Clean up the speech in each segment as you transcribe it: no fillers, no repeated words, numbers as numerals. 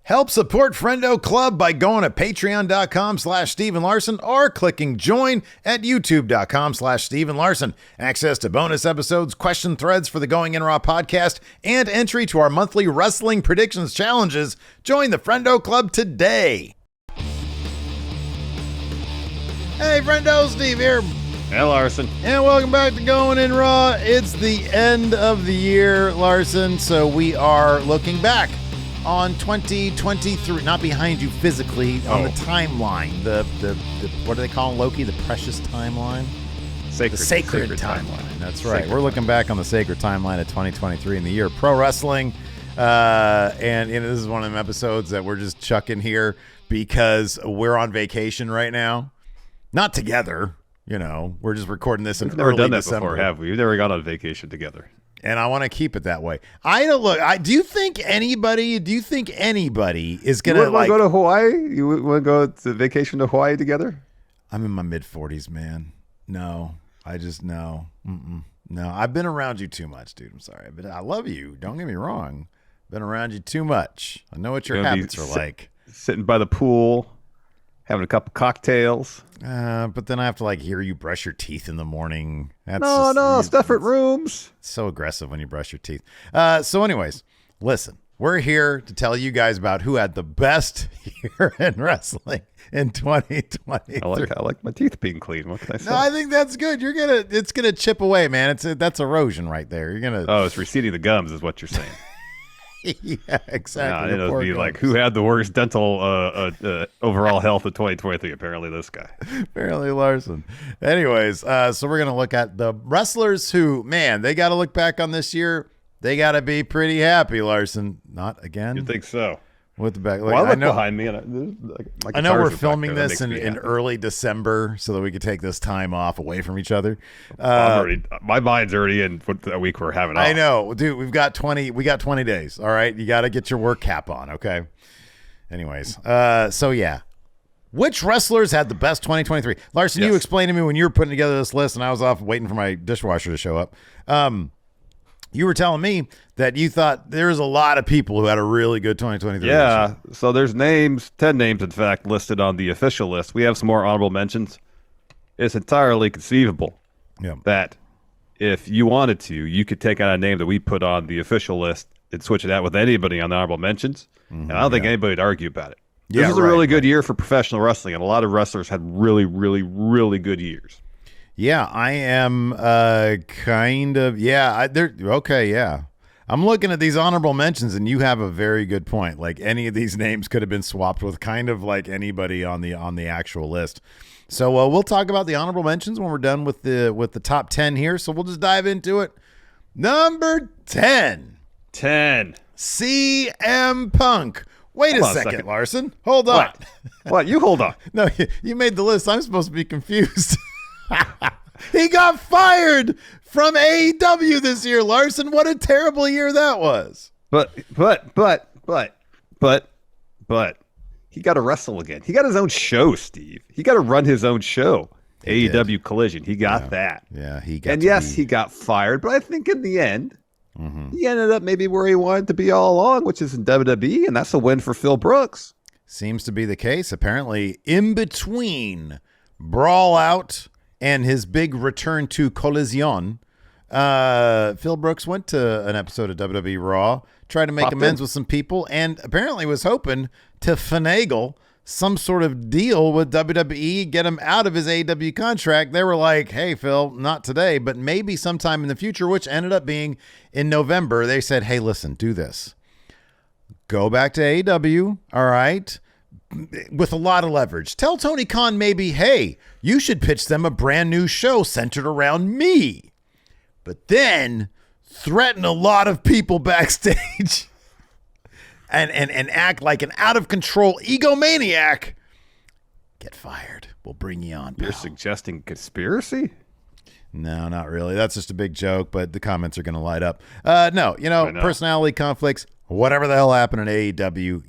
Help support Friendo Club by going to patreon.com/Steven Larson or clicking join at youtube.com/Steven Larson. Access to bonus episodes, question threads for the Going In Raw podcast, and entry to our monthly wrestling predictions challenges. Join the Friendo Club today. Hey, Friendo, Steve here. Hey, Larson. And welcome back to Going In Raw. It's the end of the year, Larson, so we are looking back on 2023, not behind you physically, on the timeline. The what do they call Loki? The precious timeline? Sacred timeline. That's right. Sacred We're looking back on the sacred timeline of 2023 in the year of pro wrestling. And this is one of them episodes that we're just chucking here because we're on vacation right now. Not together, we're just recording this in We've never early done that December. before, have we? We've never gone on vacation together. And I want to keep it that way. Do you think anybody is going to go to Hawaii? You want to go to vacation to Hawaii together? I'm in my mid-40s, man. No, I just no. No, I've been around you too much, dude. I'm sorry. But I love you. Don't get me wrong. Been around you too much. I know what your habits are like. Sitting by the pool, having a couple cocktails. But then I have to hear you brush your teeth in the morning. That's different rooms. It's so aggressive when you brush your teeth. So anyways, listen, we're here to tell you guys about who had the best year in wrestling in 2023. I like my teeth being clean. What can I say? No, I think that's good. It's gonna chip away, man. That's erosion right there. You're gonna. Oh, it's receding the gums, is what you're saying. Yeah, exactly. It would be like, who had the worst dental overall health of 2023? Apparently this guy. Apparently Larson. Anyways, so we're going to look at the wrestlers who, man, they got to look back on this year. They got to be pretty happy, Larson. Not again. You think so? With the back. Well, I look behind me. And I know we're filming this in early December so that we could take this time off away from each other. My mind's already in a week we're having off. I know, dude. We got 20 days. All right, you got to get your work cap on. Okay. Anyways, so yeah, which wrestlers had the best 2023? Larson, Yes. You explained to me when you were putting together this list, and I was off waiting for my dishwasher to show up. You were telling me that you thought there's a lot of people who had a really good 2023. Yeah, so there's 10 names, in fact, listed on the official list. We have some more honorable mentions. It's entirely conceivable that if you wanted to, you could take out a name that we put on the official list and switch it out with anybody on the honorable mentions. And I don't think anybody would argue about it. This is a really good year for professional wrestling, and a lot of wrestlers had really, really, really good years. Yeah, I am kind of, okay, yeah. I'm looking at these honorable mentions, and you have a very good point. Like, any of these names could have been swapped with kind of like anybody on the actual list. So we'll talk about the honorable mentions when we're done with the top 10 here. So we'll just dive into it. Number 10. CM Punk. Wait a second, Larson. Hold on. What? You hold on. No, you made the list. I'm supposed to be confused. He got fired from AEW this year, Larson. What a terrible year that was. But he got to wrestle again. He got his own show, Steve. He got to run his own show. AEW Collision. He got that. Yeah, he got. And yes, he got fired, but I think in the end, he ended up maybe where he wanted to be all along, which is in WWE, and that's a win for Phil Brooks. Seems to be the case. Apparently, in between Brawl Out and his big return to Collision, Phil Brooks went to an episode of WWE Raw, tried to make amends with some people, and apparently was hoping to finagle some sort of deal with WWE, get him out of his AEW contract. They were like, hey, Phil, not today, but maybe sometime in the future, which ended up being in November. They said, hey, listen, do this. Go back to AEW, all right, with a lot of leverage. Tell Tony Khan maybe, hey, you should pitch them a brand new show centered around me. But then threaten a lot of people backstage and act like an out-of-control egomaniac. Get fired. We'll bring you on, pal. You're suggesting conspiracy? No, not really. That's just a big joke, but the comments are going to light up. No, personality conflicts, whatever the hell happened in AEW.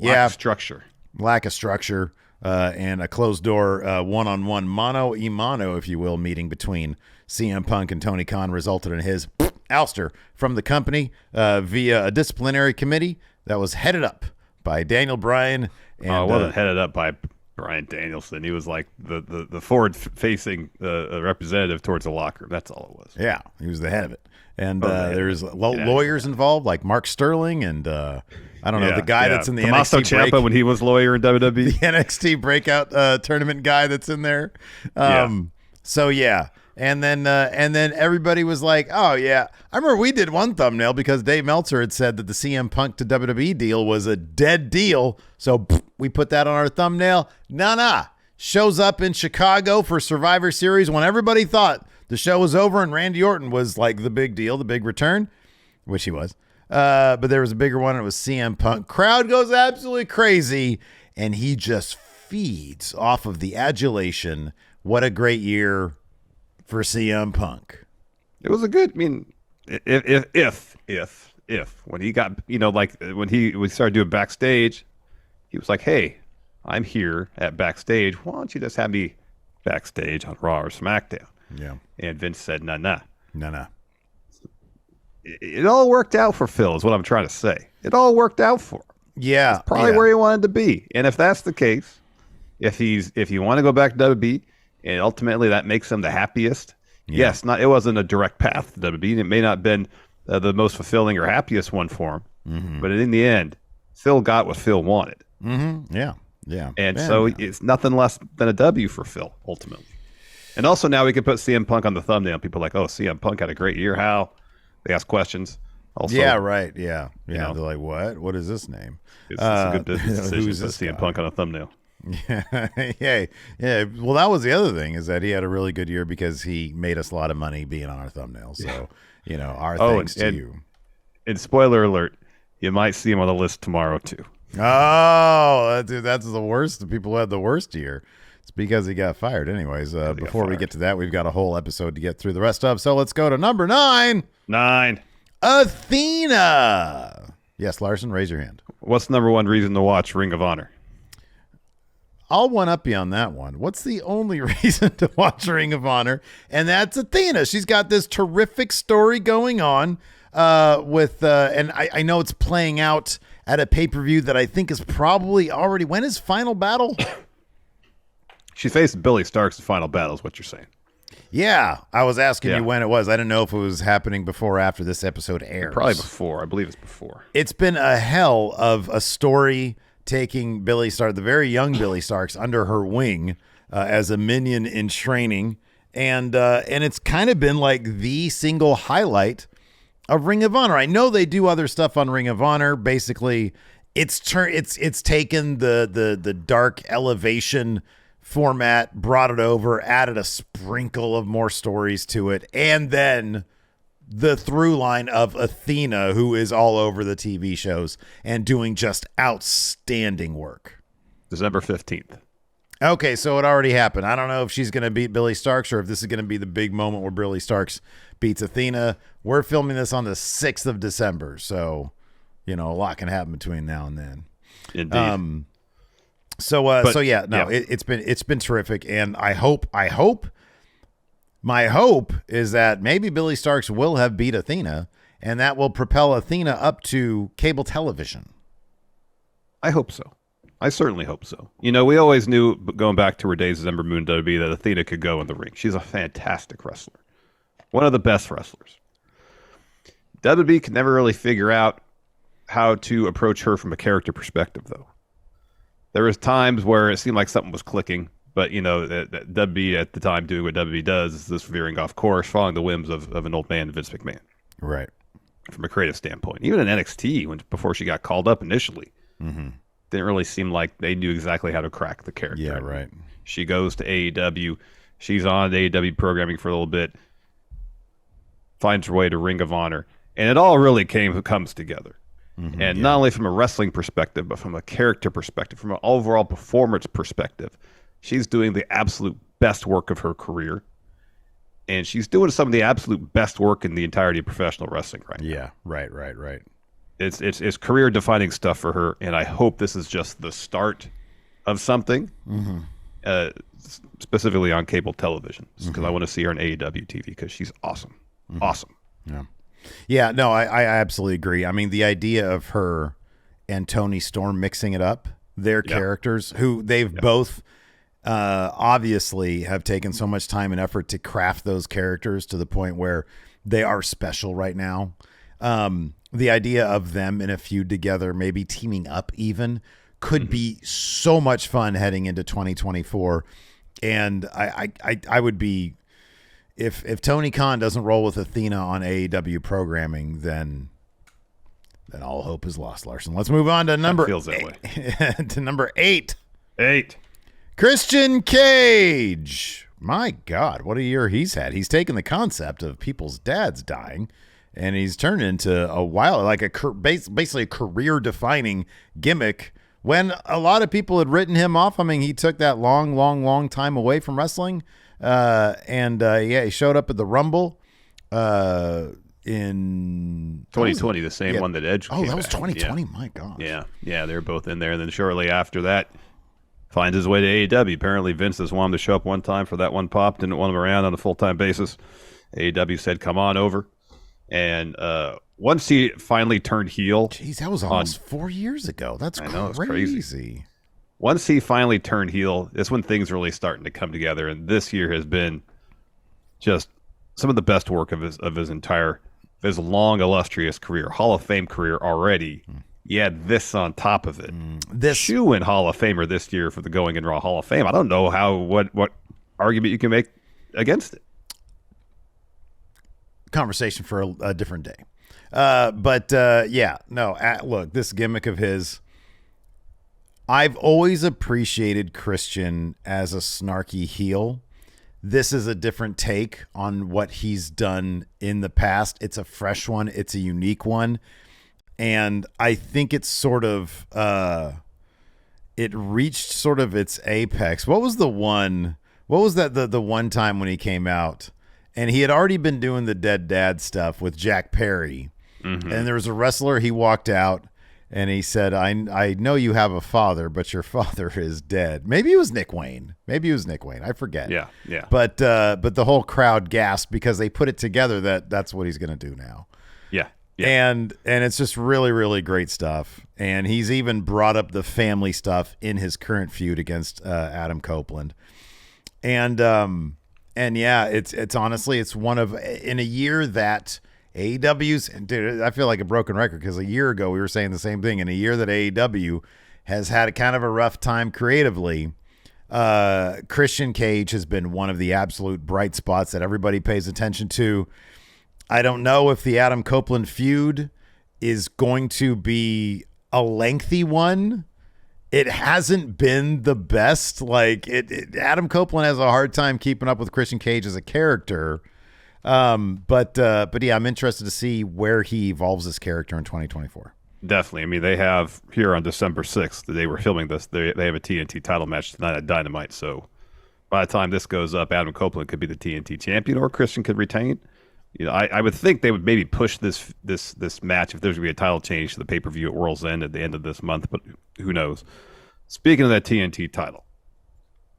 Lack of structure, and a closed-door one-on-one mano-a-mano, if you will, meeting between CM Punk and Tony Khan resulted in his ouster from the company via a disciplinary committee that was headed up by Daniel Bryan. And, it wasn't headed up by Bryan Danielson. He was like the forward-facing representative towards the locker room. That's all it was. Yeah, he was the head of it. And there's lawyers involved, like Mark Sterling and I don't know, the guy that's in the Tommaso NXT Ciampa when he was lawyer in WWE. The NXT breakout tournament guy that's in there. So yeah. And then everybody was like, oh yeah. I remember we did one thumbnail because Dave Meltzer had said that the CM Punk to WWE deal was a dead deal. So we put that on our thumbnail. Nah. Shows up in Chicago for Survivor Series when everybody thought the show was over and Randy Orton was like the big deal, the big return, which he was. But there was a bigger one. And it was CM Punk. Crowd goes absolutely crazy, and he just feeds off of the adulation. What a great year for CM Punk. It was a good. I mean, if when he got, like when we started doing backstage, he was like, "Hey, I'm here at backstage. Why don't you just have me backstage on Raw or SmackDown?" Yeah. And Vince said, nah. It all worked out for Phil is what I'm trying to say. It all worked out for him. Yeah. It's probably where he wanted to be. And if that's the case, if you want to go back to WWE and ultimately that makes him the happiest, yes, it wasn't a direct path to WWE. It may not have been the most fulfilling or happiest one for him. But in the end, Phil got what Phil wanted. Yeah. And so it's nothing less than a W for Phil, ultimately. And also now we can put CM Punk on the thumbnail. People are like, oh, CM Punk had a great year. How? They ask questions. Also, yeah, right. Yeah. They're like, what? What is this name? It's a good business decision to put CM Punk on a thumbnail. Yeah. Well, that was the other thing is that he had a really good year because he made us a lot of money being on our thumbnail. So, our thanks to you. And spoiler alert, you might see him on the list tomorrow too. Oh, dude, that's the worst. The people who had the worst year. It's because he got fired. Anyways, before we get to that, we've got a whole episode to get through the rest of. So let's go to number 9. 9. Athena. Yes, Larson, raise your hand. What's the number one reason to watch Ring of Honor? I'll one-up you on that one. What's the only reason to watch Ring of Honor? And that's Athena. She's got this terrific story going on and I know it's playing out at a pay-per-view that I think is probably already... When is Final Battle? She faced Billy Stark's Final Battle is what you're saying. Yeah, I was asking you when it was. I didn't know if it was happening before or after this episode airs. Probably before. I believe it's before. It's been a hell of a story taking Billy Stark, the very young Billy Starks, under her wing as a minion in training. And it's kind of been like the single highlight of Ring of Honor. I know they do other stuff on Ring of Honor. Basically, it's taken the dark elevation format, brought it over, added a sprinkle of more stories to it, and then the through line of Athena, who is all over the TV shows and doing just outstanding work. December 15th. Okay, so it already happened. I don't know if she's going to beat Billy Starks or if this is going to be the big moment where Billy Starks beats Athena. We're filming this on the 6th of December, so, a lot can happen between now and then. Indeed. It's been terrific, and my hope is that maybe Billy Starks will have beat Athena, and that will propel Athena up to cable television. I hope so. I certainly hope so. We always knew, going back to her days as Ember Moon WWE, that Athena could go in the ring. She's a fantastic wrestler, one of the best wrestlers. WWE could never really figure out how to approach her from a character perspective, though. There was times where it seemed like something was clicking, but that WWE at the time doing what WWE does is this veering off course, following the whims of an old man, Vince McMahon. Right. From a creative standpoint, even in NXT, before she got called up initially, didn't really seem like they knew exactly how to crack the character. Yeah, right. She goes to AEW. She's on AEW programming for a little bit, finds her way to Ring of Honor, and it all really comes together. And not only from a wrestling perspective, but from a character perspective, from an overall performance perspective, she's doing the absolute best work of her career. And she's doing some of the absolute best work in the entirety of professional wrestling right now. Yeah, right. It's career-defining stuff for her, and I hope this is just the start of something, specifically on cable television, because I want to see her on AEW TV because she's awesome. Awesome. Yeah, no, I absolutely agree. I mean, the idea of her and Tony Storm mixing it up. Their characters, who they've both obviously have taken so much time and effort to craft those characters to the point where they are special right now. The idea of them in a feud together, maybe teaming up even, could be so much fun heading into 2024. And I would be, if Tony Khan doesn't roll with Athena on AEW programming, then all hope is lost, Larson. Let's move on to number eight. 8. Christian Cage. My God, what a year he's had. He's taken the concept of people's dads dying, and he's turned into basically a career-defining gimmick. When a lot of people had written him off, I mean, he took that long time away from wrestling, and he showed up at the Rumble in 2020, the same one that Edge. Oh, that was back. 2020. Yeah. My gosh. Yeah, they were both in there, and then shortly after that, finds his way to AEW. Apparently, Vince just wanted him to show up one time for that one pop. Didn't want him around on a full-time basis. AEW said, "Come on over." And once he finally turned heel, jeez, that was almost 4 years ago. That's crazy. Once he finally turned heel, that's when things really starting to come together. And this year has been just some of the best work of his long, illustrious career, Hall of Fame career already. You had this on top of it. This shoe-in Hall of Famer this year for the Going in Raw Hall of Fame. I don't know what argument you can make against it. Conversation for a different day. Look, this gimmick of his, I've always appreciated Christian as a snarky heel. This is a different take on what he's done in the past. It's a fresh one. It's a unique one. And I think it's sort of, it reached sort of its apex. What was the one time when he came out and he had already been doing the dead dad stuff with Jack Perry. And there was a wrestler, he walked out and he said, I know you have a father, but your father is dead. Maybe it was Nick Wayne. I forget. Yeah. But the whole crowd gasped because they put it together that's what he's going to do now. Yeah. And it's just really, really great stuff. And he's even brought up the family stuff in his current feud against Adam Copeland. And it's honestly, it's one of, in a year that AEW's, and dude, I feel like a broken record because a year ago we were saying the same thing. In a year that AEW has had a kind of a rough time creatively, Christian Cage has been one of the absolute bright spots that everybody pays attention to. I don't know if the Adam Copeland feud is going to be a lengthy one. It hasn't been the best. Adam Copeland has a hard time keeping up with Christian Cage as a character. But yeah, I'm interested to see where he evolves this character in 2024. Definitely. I mean, they have here on December 6th, the day we're filming this, they have a TNT title match tonight at Dynamite. So by the time this goes up, Adam Copeland could be the TNT champion or Christian could retain. I would think they would maybe push this match if there's going to be a title change to the pay-per-view at World's End at the end of this month, but who knows? Speaking of that TNT title,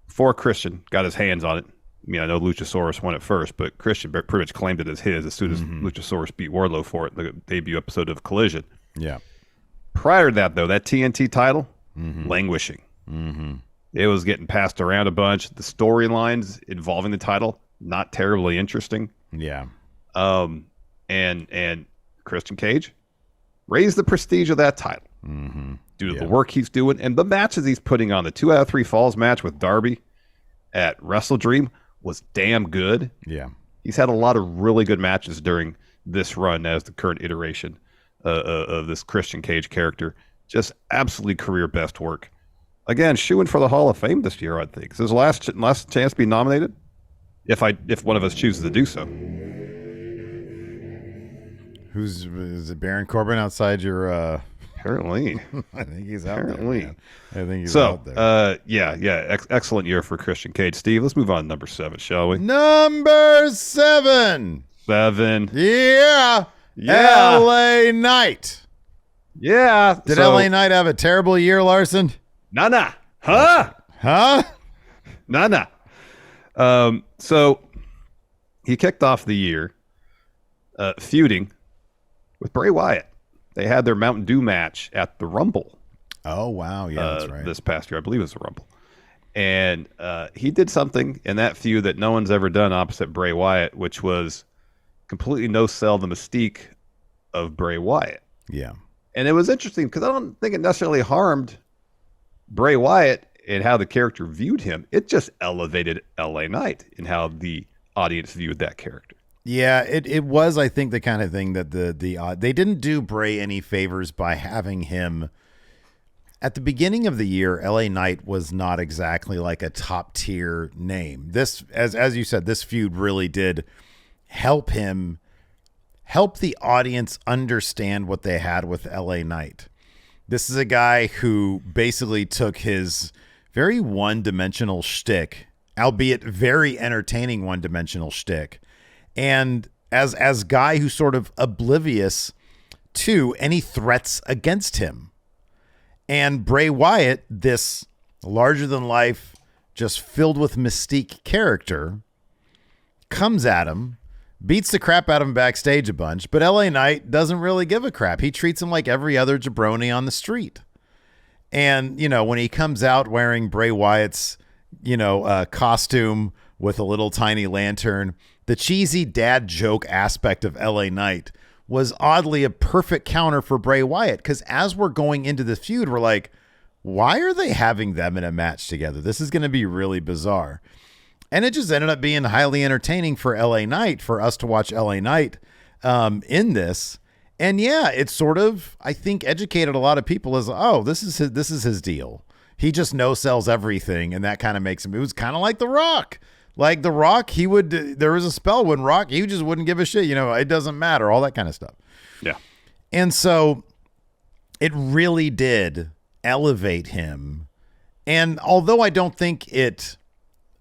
before Christian got his hands on it, I know Luchasaurus won it first, but Christian pretty much claimed it as his as soon as Luchasaurus beat Wardlow for it in the debut episode of Collision. Yeah. Prior to that, though, that TNT title, languishing. It was getting passed around a bunch. The storylines involving the title, not terribly interesting. Yeah. And Christian Cage raised the prestige of that title due to the work he's doing and the matches he's putting on. The 2 out of 3 Falls match with Darby at Wrestle Dream was damn good. Yeah. He's had a lot of really good matches during this run as the current iteration of this Christian Cage character. Just absolutely career best work. Again, shooing for the Hall of Fame this year, I think. It's his last chance to be nominated if one of us chooses to do so. Is it Baron Corbin outside your Apparently. I think he's out there. Man. I think he's out there. Excellent year for Christian Cage. Steve, let's move on to number 7, shall we? Number 7. 7. Yeah. LA Knight. Yeah. Did LA Knight have a terrible year, Larson? Nah. Huh? Nah. So he kicked off the year feuding with Bray Wyatt they had their Mountain Dew match at the Rumble. Oh, wow. Yeah, that's right. This past year, I believe it was the Rumble. And he did something in that feud that no one's ever done opposite Bray Wyatt, which was completely no-sell the mystique of Bray Wyatt. Yeah. And it was interesting because I don't think it necessarily harmed Bray Wyatt and how the character viewed him. It just elevated LA Knight in how the audience viewed that character. Yeah, it was, I think, the kind of thing that they didn't do Bray any favors by having him. At the beginning of the year, LA Knight was not exactly like a top tier name. This, as you said, this feud really did help the audience understand what they had with LA Knight. This is a guy who basically took his very one-dimensional shtick, albeit very entertaining one-dimensional shtick, and as guy who's sort of oblivious to any threats against him. And Bray Wyatt, this larger-than-life, just filled with mystique character, comes at him, beats the crap out of him backstage a bunch, but LA Knight doesn't really give a crap. He treats him like every other jabroni on the street. And, when he comes out wearing Bray Wyatt's, costume with a little tiny lantern, the cheesy dad joke aspect of LA Knight was oddly a perfect counter for Bray Wyatt. Because as we're going into the feud, we're like, why are they having them in a match together? This is going to be really bizarre. And it just ended up being highly entertaining for LA Knight, for us to watch LA Knight in this. And yeah, it sort of, I think, educated a lot of people as, oh, this is his deal. He just no-sells everything, and that kind of makes him, it was kind of like The Rock. Like The Rock, there was a spell when Rock, he just wouldn't give a shit. It doesn't matter, all that kind of stuff. Yeah. And so it really did elevate him. And although I don't think it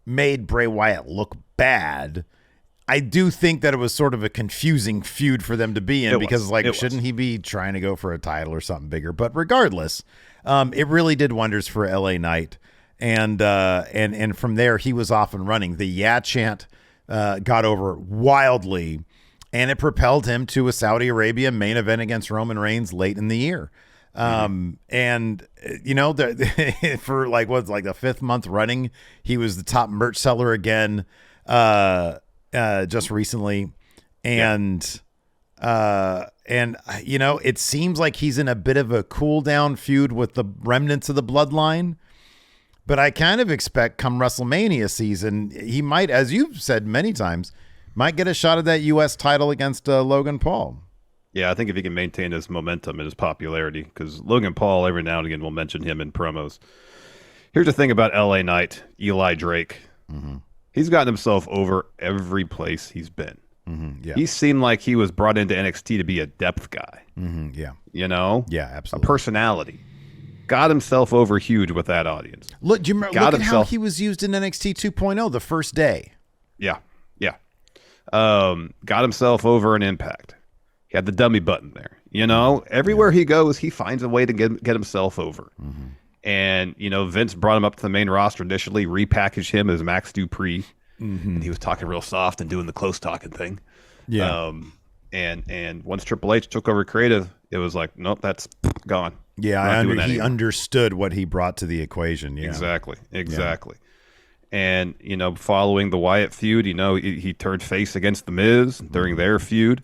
made Bray Wyatt look bad, I do think that it was sort of a confusing feud for them to be in, because shouldn't he be trying to go for a title or something bigger? But regardless, it really did wonders for LA Knight. And from there, he was off and running. The yeah chant got over wildly, and it propelled him to a Saudi Arabia main event against Roman Reigns late in the year. And for the fifth month running, he was the top merch seller again, just recently. And it seems like he's in a bit of a cool down feud with the remnants of the bloodline, but I kind of expect come WrestleMania season, he might, as you've said many times, might get a shot at that U.S. title against Logan Paul. Yeah, I think if he can maintain his momentum and his popularity, because Logan Paul every now and again will mention him in promos. Here's the thing about LA Knight, Eli Drake. Mm-hmm. He's gotten himself over every place he's been. Mm-hmm, yeah. He seemed like he was brought into NXT to be a depth guy. Mm-hmm, yeah. Yeah, absolutely. A personality. Got himself over huge with that audience. Look, do you remember, look at how he was used in NXT 2.0 the first day. Yeah. Got himself over in Impact. He had the dummy button there. Everywhere he goes, he finds a way to get himself over. Mm-hmm. And, Vince brought him up to the main roster initially, repackaged him as Max Dupree. Mm-hmm. And he was talking real soft and doing the close talking thing. Yeah. And once Triple H took over creative, it was like, nope, that's gone. Yeah, he understood what he brought to the equation. Yeah. Exactly. Yeah. And, following the Wyatt feud, he turned face against The Miz during their feud.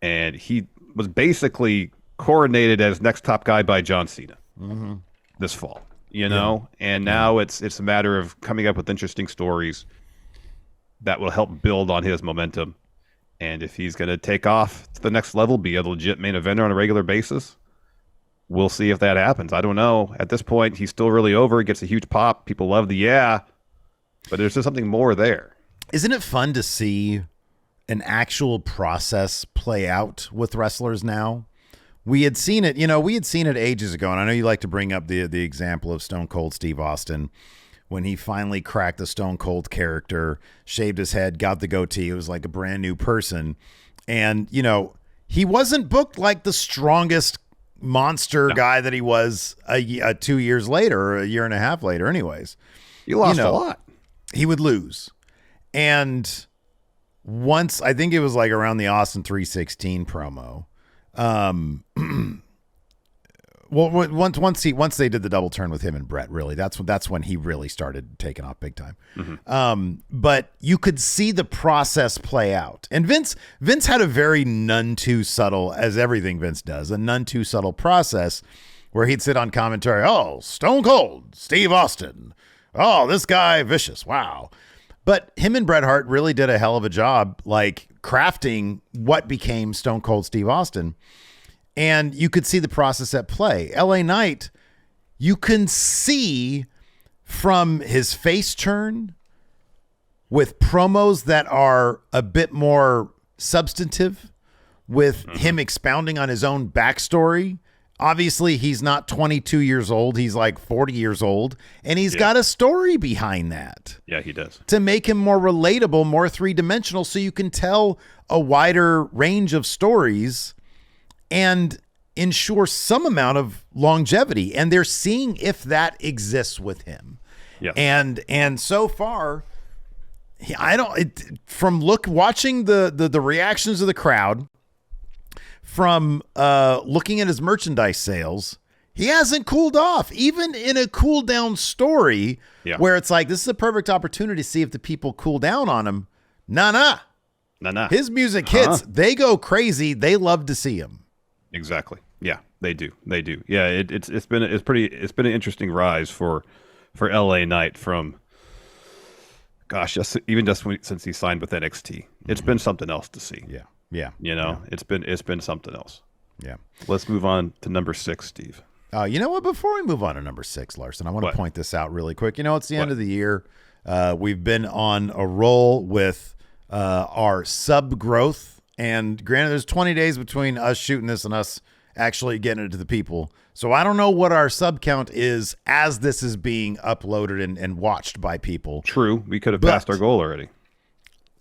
And he was basically coronated as next top guy by John Cena this fall, and now it's a matter of coming up with interesting stories that will help build on his momentum. And if he's going to take off to the next level, be a legit main eventer on a regular basis, we'll see if that happens. I don't know. At this point, he's still really over. He gets a huge pop. People love but there's just something more there. Isn't it fun to see an actual process play out with wrestlers now? We had seen it, ages ago. And I know you like to bring up the example of Stone Cold Steve Austin when he finally cracked the Stone Cold character, shaved his head, got the goatee. It was like a brand new person. And, he wasn't booked like the strongest monster guy that he was 2 years later, or a year and a half later anyways. He lost a lot. He would lose. And once, I think it was like around the Austin 316 promo, Well, once they did the double turn with him and Brett, really, that's when he really started taking off big time. Mm-hmm. But you could see the process play out, and Vince had a very none too subtle, as everything Vince does, a none too subtle process where he'd sit on commentary. Oh, Stone Cold Steve Austin. Oh, this guy vicious. Wow. But him and Bret Hart really did a hell of a job, like crafting what became Stone Cold Steve Austin. And you could see the process at play. LA Knight, you can see from his face turn with promos that are a bit more substantive, with him expounding on his own backstory. Obviously, he's not 22 years old. He's like 40 years old. And he's got a story behind that. Yeah, he does. To make him more relatable, more three-dimensional, so you can tell a wider range of stories and ensure some amount of longevity. And they're seeing if that exists with him. Yeah. And so far, watching the reactions of the crowd, from looking at his merchandise sales, he hasn't cooled off. Even in a cool down story where it's like, this is a perfect opportunity to see if the people cool down on him. Nah. His music hits. They go crazy. They love to see him. Exactly. Yeah, they do. Yeah, it's been an interesting rise for LA Knight from, gosh, since he signed with NXT. It's been something else to see. Yeah. It's been something else. Yeah. Let's move on to number 6, Steve. You know what? Before we move on to number 6, Larson, I want to point this out really quick. It's the end of the year. We've been on a roll with our sub growth, and granted, there's 20 days between us shooting this and us actually getting it to the people. So I don't know what our sub count is as this is being uploaded and watched by people. True. We could have passed our goal already.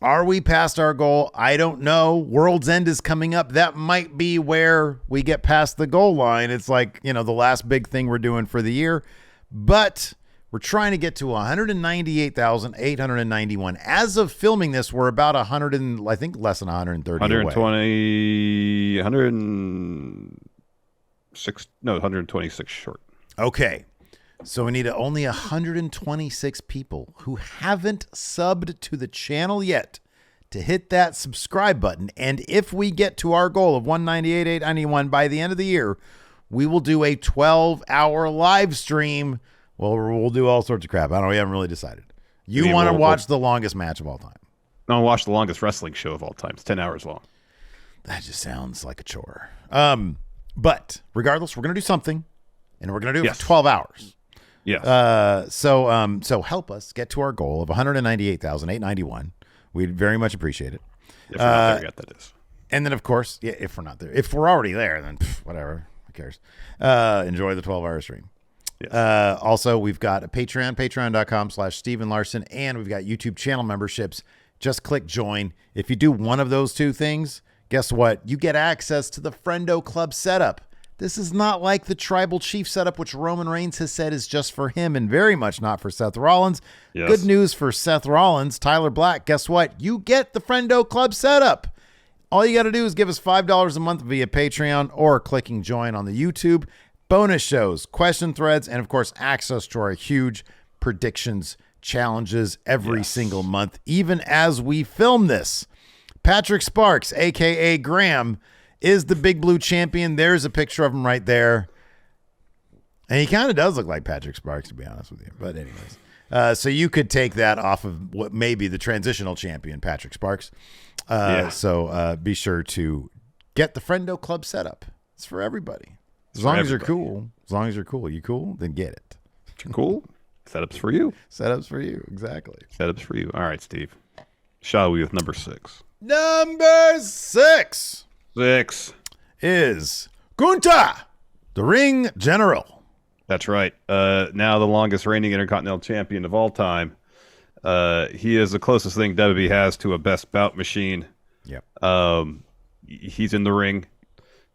Are we past our goal? I don't know. World's End is coming up. That might be where we get past the goal line. It's like, the last big thing we're doing for the year. But we're trying to get to 198,891. As of filming this, we're about 100 and I think less than 130 120, 126 short. Okay. So we need only 126 people who haven't subbed to the channel yet to hit that subscribe button. And if we get to our goal of 198,891 by the end of the year, we will do a 12-hour live stream. Well, we'll do all sorts of crap. I don't know. We haven't really decided. You want to watch the longest match of all time. I want to watch the longest wrestling show of all time. It's 10 hours long. That just sounds like a chore. But regardless, we're going to do something, and we're going to do it for 12 hours. Yes. So help us get to our goal of 198,891. We'd very much appreciate it. If we're not there yet, that is. And then, of course, if we're not there, if we're already there, then whatever. Who cares? Enjoy the 12-hour stream. Yes. Also, we've got a Patreon, patreon.com/Steven Larson, and we've got YouTube channel memberships. Just click join. If you do one of those two things, guess what? You get access to the Friendo Club setup. This is not like the Tribal Chief setup, which Roman Reigns has said is just for him and very much not for Seth Rollins. Yes. Good news for Seth Rollins, Tyler Black. Guess what? You get the Friendo Club setup. All you got to do is give us $5 a month via Patreon or clicking join on the YouTube. Bonus shows, question threads, and of course, access to our huge predictions challenges every single month, even as we film this. Patrick Sparks, a.k.a. Graham, is the Big Blue Champion. There's a picture of him right there. And he kind of does look like Patrick Sparks, to be honest with you. But anyways, so you could take that off of what may be the transitional champion, Patrick Sparks. So be sure to get the Friendo Club set up. It's for everybody. As long as you're cool. As long as you're cool. You cool? Then get it. You're cool? Setups for you. Setups for you. Exactly. Setups for you. All right, Steve. Shall we with number 6? Number 6. 6 is Gunther, the Ring General. That's right. Now the longest reigning Intercontinental Champion of all time. He is the closest thing WWE has to a best bout machine. Yep. He's in the ring.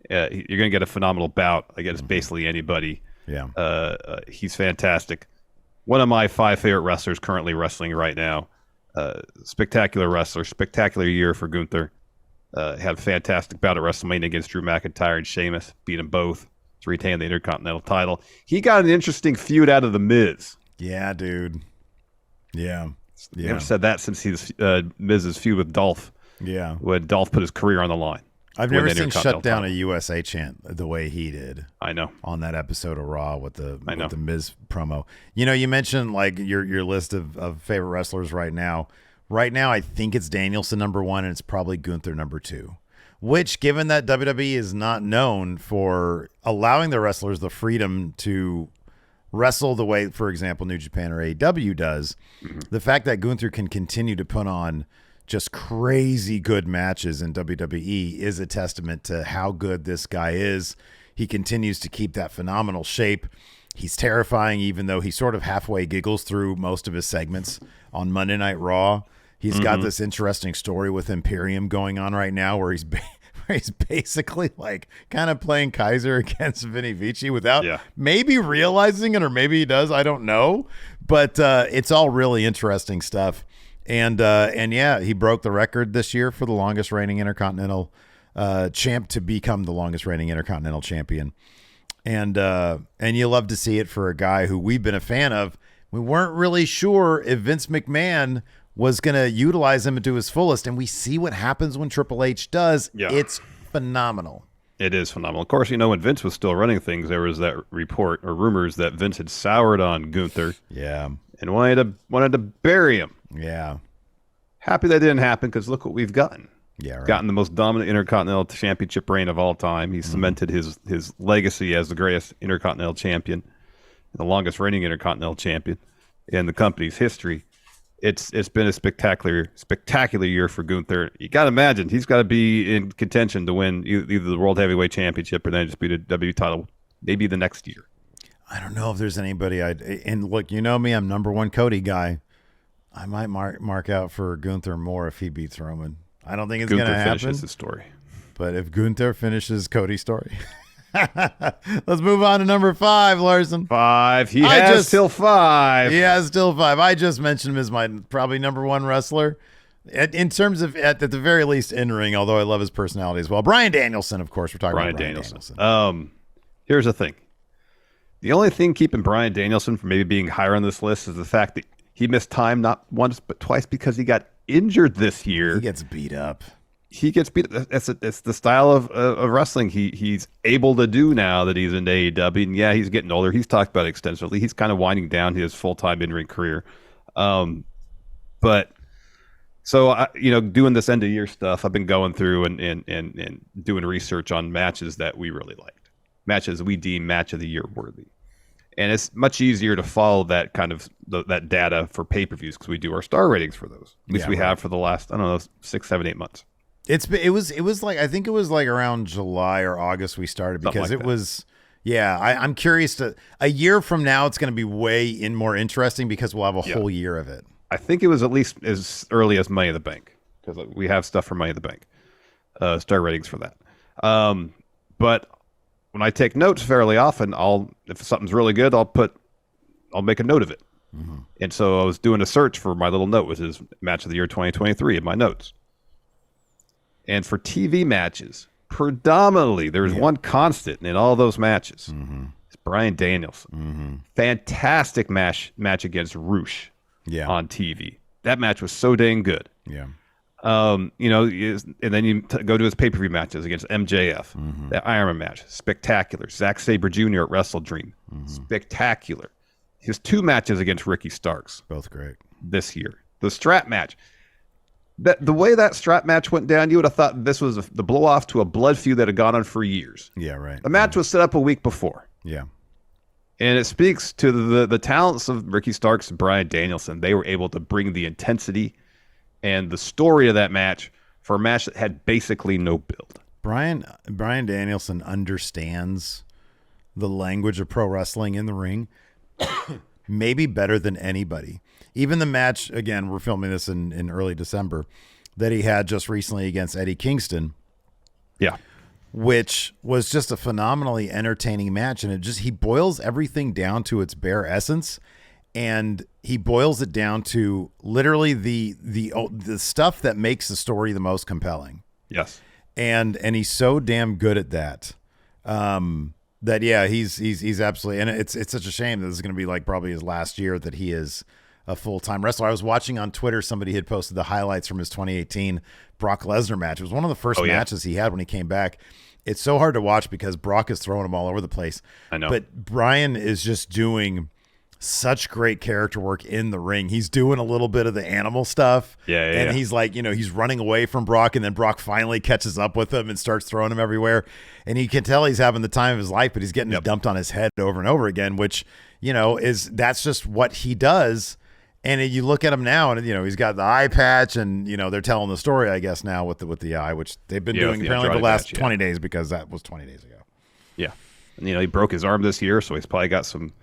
You're going to get a phenomenal bout against basically anybody. Yeah. He's fantastic. One of my 5 favorite wrestlers currently wrestling right now. Spectacular wrestler. Spectacular year for Gunther. Had a fantastic bout at WrestleMania against Drew McIntyre and Sheamus. Beat them both. to retain the Intercontinental title. He got an interesting feud out of The Miz. Yeah, dude. Yeah. Never said that since he's Miz's feud with Dolph. Yeah. When Dolph put his career on the line. I've never seen shut down a USA chant the way he did. I know. On that episode of Raw with the Miz promo. You mentioned like your list of favorite wrestlers right now. Right now, I think it's Danielson number 1, and it's probably Gunther number 2. Which, given that WWE is not known for allowing the wrestlers the freedom to wrestle the way, for example, New Japan or AEW does, the fact that Gunther can continue to put on just crazy good matches in WWE is a testament to how good this guy is. He continues to keep that phenomenal shape. He's terrifying, even though he sort of halfway giggles through most of his segments on Monday Night Raw. He's got this interesting story with Imperium going on right now where he's basically like kind of playing Kaiser against Vinny Vici without maybe realizing it, or maybe he does. I don't know. But it's all really interesting stuff. And yeah, he broke the record this year for the longest reigning Intercontinental champ to become the longest reigning Intercontinental champion. And you love to see it for a guy who we've been a fan of. We weren't really sure if Vince McMahon was going to utilize him to his fullest, and we see what happens when Triple H does. Yeah. It's phenomenal. It is phenomenal. Of course, when Vince was still running things, there was that report or rumors that Vince had soured on Gunther. Yeah. And wanted to bury him. Yeah. Happy that didn't happen, because look what we've gotten. Yeah, right. Gotten the most dominant Intercontinental Championship reign of all time. He cemented his legacy as the greatest Intercontinental champion, the longest reigning Intercontinental champion in the company's history. It's been a spectacular year for Gunther. You got to imagine he's got to be in contention to win either the World Heavyweight Championship or then just beat a WWE title maybe the next year. I don't know if there's anybody and look, you know me, I'm number 1 Cody guy. I might mark out for Gunther more if he beats Roman. I don't think it's going to happen. Gunther finishes his story. But if Gunther finishes Cody's story. Let's move on to number 5, Larson. 5. He has till 5. He has till 5. I just mentioned him as my probably number 1 wrestler. In terms of, at the very least, in ring, although I love his personality as well. Bryan Danielson, of course. We're talking about Bryan Danielson. Here's the thing. The only thing keeping Bryan Danielson from maybe being higher on this list is the fact that he missed time not once but twice because he got injured this year. He gets beat up. It's the style of wrestling he's able to do now that he's in AEW. And yeah, he's getting older. He's talked about it extensively. He's kind of winding down his full-time in-ring career. But so doing this end of year stuff, I've been going through and doing research on matches that we really liked, matches we deem match of the year worthy. And it's much easier to follow that kind of that data for pay-per-views because we do our star ratings for those. At least we have for the last, 6, 7, 8 months. It was like, I think it was like around July or August we started because it was, I'm curious a year from now, it's going to be way more interesting because we'll have a whole year of it. I think it was at least as early as Money in the Bank because we have stuff for Money in the Bank, star ratings for that. But when I take notes fairly often, if something's really good, I'll make a note of it. Mm-hmm. And so I was doing a search for my little note, which is match of the year 2023 in my notes. And for TV matches, predominantly, there's one constant in all those matches. Mm-hmm. It's Bryan Danielson. Mm-hmm. Fantastic match against Roosh on TV. That match was so dang good. Yeah. And then you go to his pay-per-view matches against MJF. Mm-hmm. That Iron Man match, spectacular. Zack Sabre Jr. at Wrestle Dream, spectacular. His 2 matches against Ricky Starks, both great this year. The strap match. The way that strap match went down, you would have thought this was the blow-off to a blood feud that had gone on for years. Yeah, right. The match was set up a week before. Yeah. And it speaks to the talents of Ricky Starks and Bryan Danielson. They were able to bring the intensity and the story of that match for a match that had basically no build. Bryan Danielson understands the language of pro wrestling in the ring maybe better than anybody. Even the match, again, we're filming this in early December, that he had just recently against Eddie Kingston. Yeah. Which was just a phenomenally entertaining match. And he boils everything down to its bare essence. And he boils it down to literally the stuff that makes the story the most compelling. Yes. And he's so damn good at that. That he's absolutely, and it's such a shame that this is going to be like probably his last year that he is a full-time wrestler. I was watching on Twitter, somebody had posted the highlights from his 2018 Brock Lesnar match. It was one of the first matches he had when he came back. It's so hard to watch because Brock is throwing him all over the place. I know. But Bryan is just doing such great character work in the ring. He's doing a little bit of the animal stuff. And he's like, he's running away from Brock, and then Brock finally catches up with him and starts throwing him everywhere. And you can tell he's having the time of his life, but he's getting dumped on his head over and over again, which, that's just what he does. And you look at him now, and he's got the eye patch, and they're telling the story, I guess, now with the eye, which they've been doing apparently the last 20 days, because that was 20 days ago. Yeah, and he broke his arm this year, so he's probably got some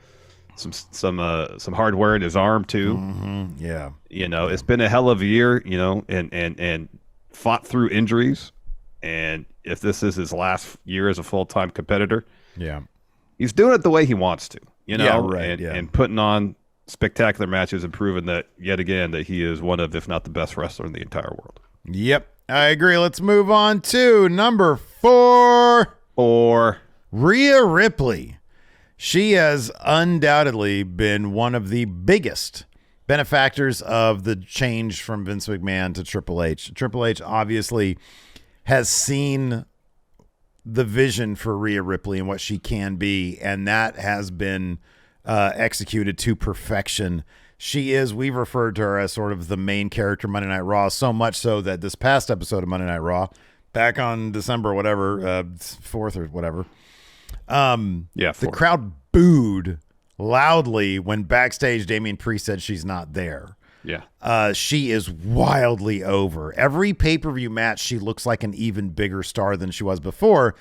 hardware in his arm too. Mm-hmm. Yeah, it's been a hell of a year, and fought through injuries, and if this is his last year as a full-time competitor, he's doing it the way he wants to, and putting on spectacular matches and proving that yet again that he is one of, if not the best wrestler in the entire world. Yep, I agree. Let's move on to number 4. Rhea Ripley. She has undoubtedly been one of the biggest benefactors of the change from Vince McMahon to Triple H. Triple H obviously has seen the vision for Rhea Ripley and what she can be, and that has been executed to perfection. We've referred to her as sort of the main character Monday Night Raw, so much so that this past episode of Monday Night Raw, back on December 4th or whatever, the crowd booed loudly when backstage Damian Priest said she's not there. She is wildly over. Every pay-per-view match, she looks like an even bigger star than she was before,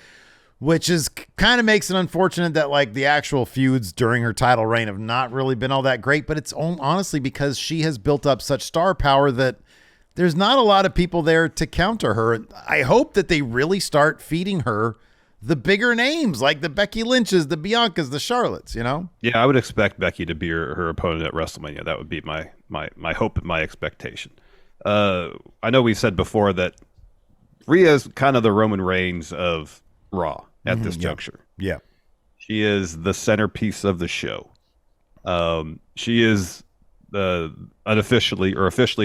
which is kind of makes it unfortunate that like the actual feuds during her title reign have not really been all that great, but it's honestly because she has built up such star power that there's not a lot of people there to counter her. I hope that they really start feeding her the bigger names like the Becky Lynch's, the Biancas, the Charlottes, Yeah, I would expect Becky to be her opponent at WrestleMania. That would be my hope and my expectation. I know we said before that Rhea is kind of the Roman Reigns of Raw at this juncture. Yeah. She is the centerpiece of the show. She is officially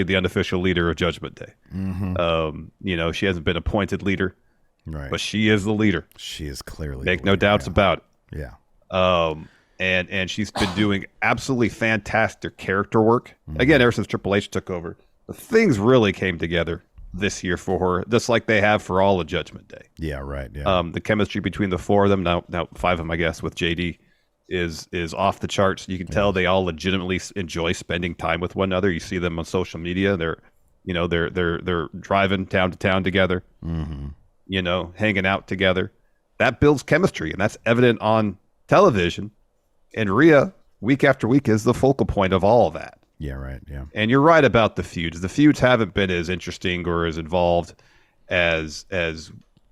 the unofficial leader of Judgment Day. Mm-hmm. She hasn't been appointed leader. Right. But she is the leader. She is clearly Make no doubts about it. Yeah. And she's been doing absolutely fantastic character work. Again, ever since Triple H took over, the things really came together this year for her, just like they have for all of Judgment Day. Yeah, right. Yeah. The chemistry between the 4 of them, now 5 of them, I guess, with JD, is off the charts. You can tell they all legitimately enjoy spending time with one another. You see them on social media. They're driving town to town together. Mm-hmm. Hanging out together. That builds chemistry, and that's evident on television. And Rhea, week after week, is the focal point of all of that. Yeah, right. Yeah. And you're right about the feuds. The feuds haven't been as interesting or as involved as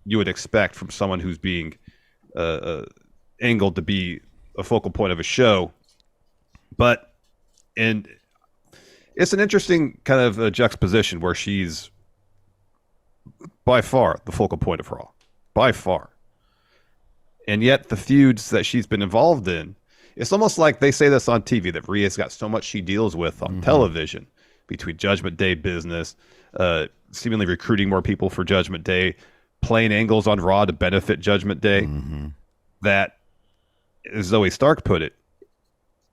you would expect from someone who's being angled to be a focal point of a show. And it's an interesting kind of a juxtaposition where she's by far the focal point of Raw. By far. And yet the feuds that she's been involved in, it's almost like they say this on TV, that Rhea's got so much she deals with on television between Judgment Day business, seemingly recruiting more people for Judgment Day, playing angles on Raw to benefit Judgment Day, that, as Zoe Stark put it,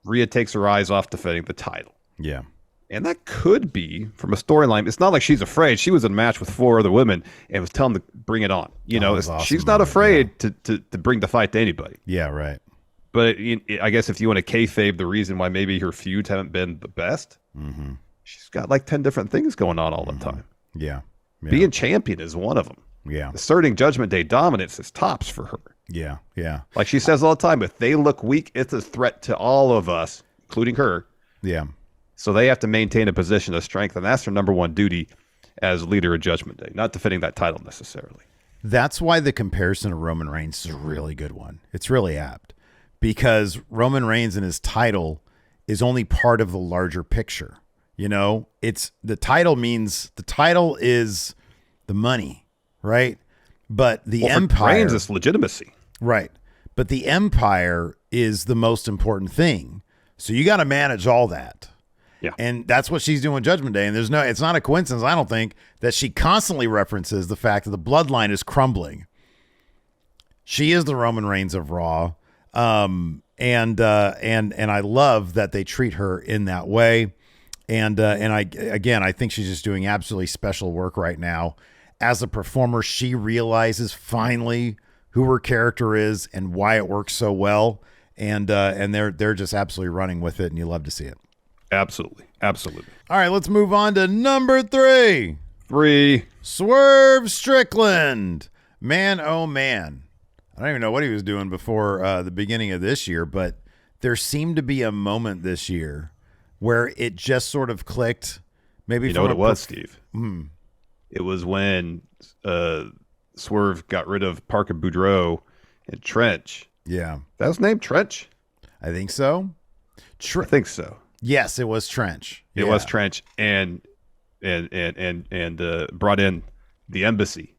Rhea takes her eyes off defending the title. Yeah. And that could be, from a storyline, it's not like she's afraid. She was in a match with 4 other women and was telling them to bring it on. Awesome. She's not afraid to bring the fight to anybody. Yeah, right. But I guess if you want to kayfabe the reason why maybe her feuds haven't been the best, she's got like 10 different things going on all the time. Yeah. Being champion is one of them. Yeah. Asserting Judgment Day dominance is tops for her. Yeah. Yeah. Like she says all the time, if they look weak, it's a threat to all of us, including her. Yeah. So they have to maintain a position of strength, and that's their number one duty as leader of Judgment Day, not defending that title necessarily. That's why the comparison to Roman Reigns is a really good one. It's really apt because Roman Reigns and his title is only part of the larger picture. It's the title is the money, right? But the empire, Reigns is legitimacy, right? but the empire is the most important thing. So you got to manage all that. Yeah. And that's what she's doing Judgment Day. And it's not a coincidence, I don't think, that she constantly references the fact that the bloodline is crumbling. She is the Roman Reigns of Raw. And I love that they treat her in that way. And I think she's just doing absolutely special work right now. As a performer, she realizes finally who her character is and why it works so well. And they're just absolutely running with it, and you love to see it. Absolutely. All right, let's move on to number 3. 3. Swerve Strickland. Man, oh man. I don't even know what he was doing before the beginning of this year, but there seemed to be a moment this year where it just sort of clicked. Maybe you know what it was, Steve? It was when Swerve got rid of Parker Boudreaux and Trench. Yeah. That was named Trench? I think so. I think so. Yes, it was Trench. It was Trench, and brought in the embassy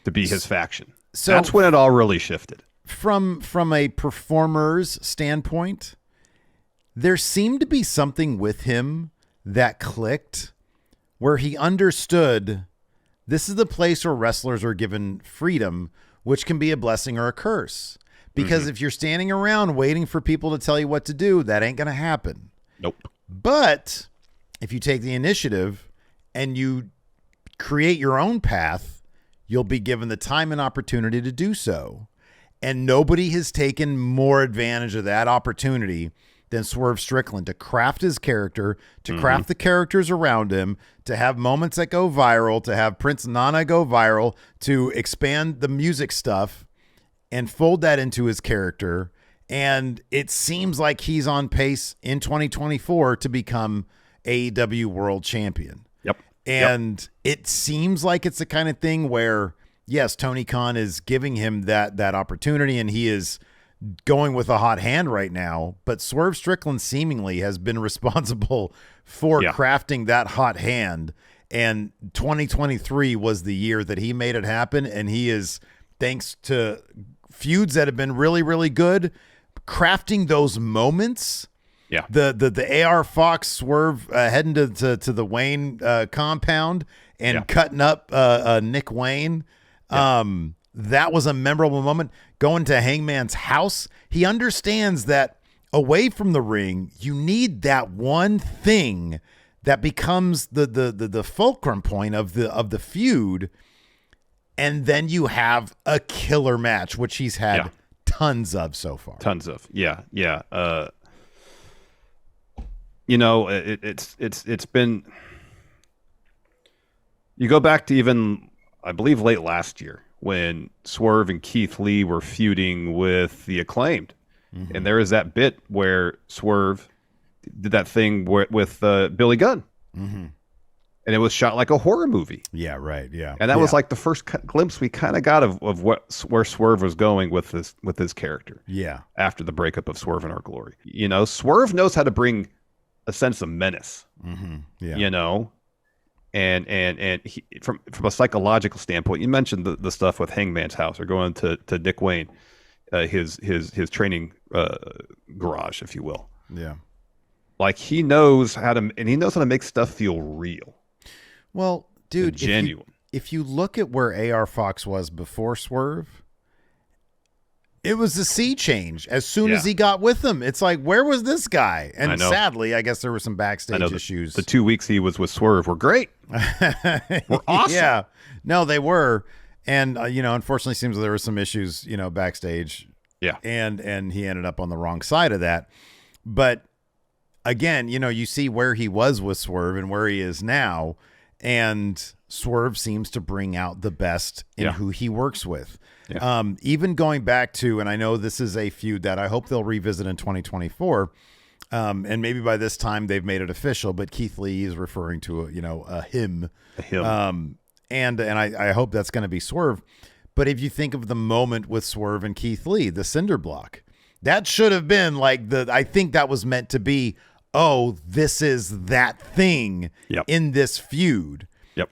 to be his faction. So that's when it all really shifted. From a performer's standpoint, there seemed to be something with him that clicked, where he understood this is the place where wrestlers are given freedom, which can be a blessing or a curse. Because if you're standing around waiting for people to tell you what to do, that ain't going to happen. Nope. But if you take the initiative and you create your own path, you'll be given the time and opportunity to do so. And nobody has taken more advantage of that opportunity than Swerve Strickland, to craft his character, to craft the characters around him, to have moments that go viral, to have Prince Nana go viral, to expand the music stuff and fold that into his character. And it seems like he's on pace in 2024 to become AEW World Champion. Yep. And it seems like it's the kind of thing where, yes, Tony Khan is giving him that opportunity, and he is going with a hot hand right now. But Swerve Strickland seemingly has been responsible for crafting that hot hand. And 2023 was the year that he made it happen. And he is, thanks to feuds that have been really, really good, crafting those moments. Yeah. The AR Fox Swerve heading to the Wayne compound and cutting up Nick Wayne. That was a memorable moment. Going to Hangman's house. He understands that away from the ring, you need that one thing that becomes the fulcrum point of the feud. And then you have a killer match, which he's had tons of so far. Tons of. Yeah. It's been, you go back to even, I believe, late last year when Swerve and Keith Lee were feuding with the Acclaimed. And there is that bit where Swerve did that thing with Billy Gunn. And it was shot like a horror movie. Yeah, right. Yeah. And that was like the first glimpse we kind of got of where Swerve was going with his character. Yeah. After the breakup of Swerve in Our Glory. Swerve knows how to bring a sense of menace. Yeah. And he, from a psychological standpoint, you mentioned the stuff with Hangman's house, or going to Nick Wayne, his training garage, if you will. Yeah. Like he knows how to make stuff feel real. Well, dude, genuine. If you look at where AR Fox was before Swerve, it was a sea change. As soon as he got with them, it's like, where was this guy? And sadly, I guess there were some backstage issues. The 2 weeks he was with Swerve were great. Were awesome. Yeah, no, they were. And, unfortunately, seems like there were some issues, backstage. Yeah. And he ended up on the wrong side of that. But again, you see where he was with Swerve and where he is now. And Swerve seems to bring out the best in who he works with. Yeah. Even going back to, and I know this is a feud that I hope they'll revisit in 2024. And maybe by this time they've made it official, but Keith Lee is referring to a him. A him. And I hope that's going to be Swerve. But if you think of the moment with Swerve and Keith Lee, the cinder block, that should have been like I think that was meant to be, this is that thing in this feud. Yep.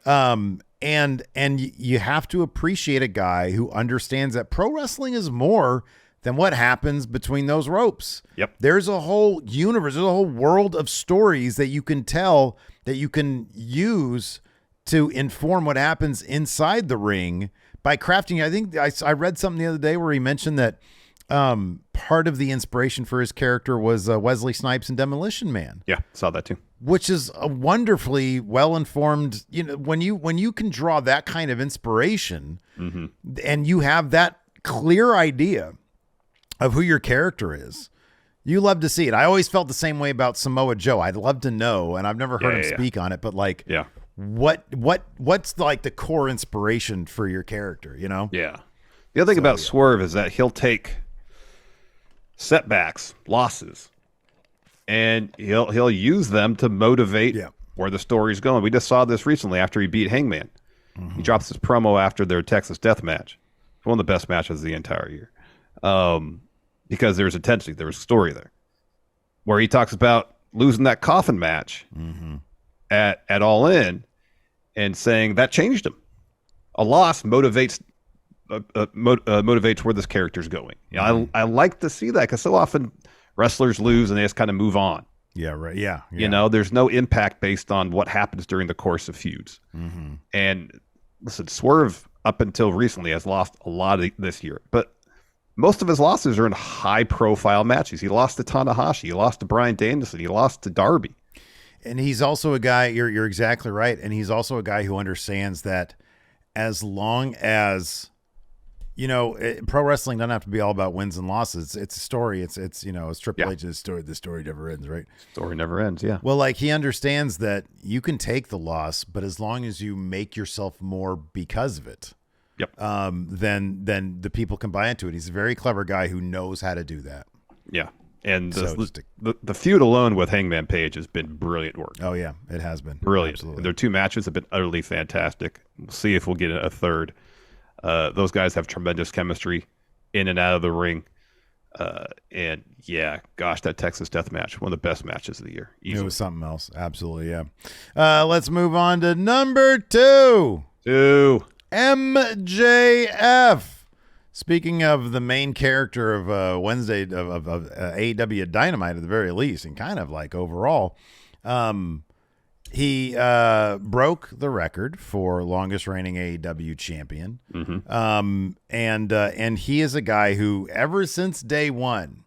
And you have to appreciate a guy who understands that pro wrestling is more then what happens between those ropes? Yep. There's a whole universe, there's a whole world of stories that you can tell, that you can use to inform what happens inside the ring by crafting. I think I read something the other day where he mentioned that part of the inspiration for his character was Wesley Snipes in Demolition Man. Yeah, saw that too. Which is a wonderfully well-informed, when you can draw that kind of inspiration and you have that clear idea of who your character is, you love to see it. I always felt the same way about Samoa Joe. I'd love to know, and I've never heard him speak on it, but what's like the core inspiration for your character, Yeah. The other thing about Swerve is that he'll take setbacks, losses, and he'll use them to motivate where the story's going. We just saw this recently after he beat Hangman. He drops his promo after their Texas Death Match. One of the best matches of the entire year. Because there's intensity, there was a story there. Where he talks about losing that coffin match at All In and saying that changed him. A loss motivates where this character's going. I like to see that because so often wrestlers lose and they just kind of move on. Yeah, right. Yeah. There's no impact based on what happens during the course of feuds. And listen, Swerve up until recently has lost a lot this year, but most of his losses are in high-profile matches. He lost to Tanahashi. He lost to Bryan Danielson. He lost to Darby. And he's also a guy, you're exactly right, and he's also a guy who understands that as long as, pro wrestling doesn't have to be all about wins and losses. It's a story. It's Triple H's story. The story never ends, right? Story never ends, yeah. Well, he understands that you can take the loss, but as long as you make yourself more because of it, then the people can buy into it. He's a very clever guy who knows how to do that. Yeah. And the feud alone with Hangman Page has been brilliant work. Oh, yeah, it has been. Brilliant. Absolutely. Their two matches have been utterly fantastic. We'll see if we'll get a third. Those guys have tremendous chemistry in and out of the ring. And, that Texas Death Match, one of the best matches of the year. Easily. It was something else. Absolutely, yeah. Let's move on to number 2. MJF. Speaking of the main character of Wednesday of AEW Dynamite at the very least, and kind of like overall, he broke the record for longest reigning AEW champion. And he is a guy who, ever since day one